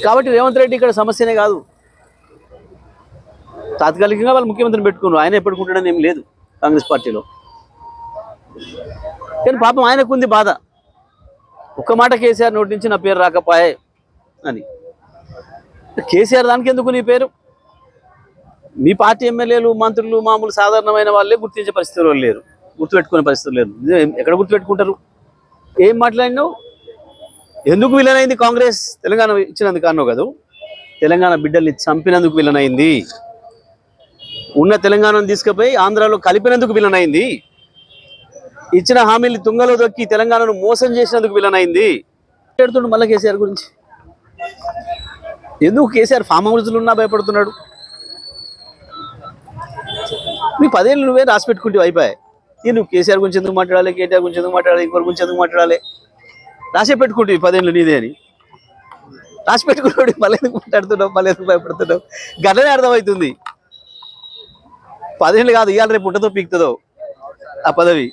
కాబట్టి రేవంత్ రెడ్డి ఇక్కడ సమస్యనే కాదు. తాత్కాలికంగా వాళ్ళు ముఖ్యమంత్రిని పెట్టుకున్నారు, ఆయన ఎప్పటికుంటాడని ఏం లేదు కాంగ్రెస్ పార్టీలో. కానీ పాపం ఆయనకు ఉంది బాధ, ఒక్క మాట కేసీఆర్ నోటి నుంచి నా పేరు రాకపోయే అని. కేసీఆర్ దానికి ఎందుకు నీ పేరు? మీ పార్టీ ఎమ్మెల్యేలు మంత్రులు మామూలు సాధారణమైన వాళ్ళే గుర్తించే పరిస్థితులు లేరు, గుర్తుపెట్టుకునే పరిస్థితులు లేరు. ఎక్కడ గుర్తుపెట్టుకుంటారు? ఏం మాట్లాడినావు? ఎందుకు విలనైంది కాంగ్రెస్? తెలంగాణ ఇచ్చినందుకు అన్నావు కదా, తెలంగాణ బిడ్డల్ని చంపినందుకు విలనైంది. ఉన్న తెలంగాణను తీసుకుపోయి ఆంధ్రాలో కలిపినందుకు విలనైంది. ఇచ్చిన హామీలు తుంగలో దొక్కి తెలంగాణను మోసం చేసినందుకు విలనైంది. పెడుతుండు మళ్ళీ కేసీఆర్ గురించి. ఎందుకు కేసీఆర్ ఫామ్ హౌస్లు ఉన్నా భయపడుతున్నాడు? నీ 10 ఏళ్ళు నువ్వే రాసి పెట్టుకుంటే అయిపోయాయి. నువ్వు కేసీఆర్ గురించి ఎందుకు మాట్లాడాలి, కేటీఆర్ గురించి ఎందుకు మాట్లాడాలి, ఇంకొకరి గురించి ఎందుకు మాట్లాడాలి? రాసే పెట్టుకుంటే 10 ఏళ్ళు నీదే అని రాసి పెట్టుకున్నాడు. మళ్ళీ ఎందుకు మాట్లాడుతున్నావు, మళ్ళీ ఎందుకు భయపడుతున్నావు? గట్లనే అర్థమవుతుంది. 10 ఏళ్ళు కాదు, ఇవాళ రేపు పుట్టతో పీకుతుందో ఆ పదవి.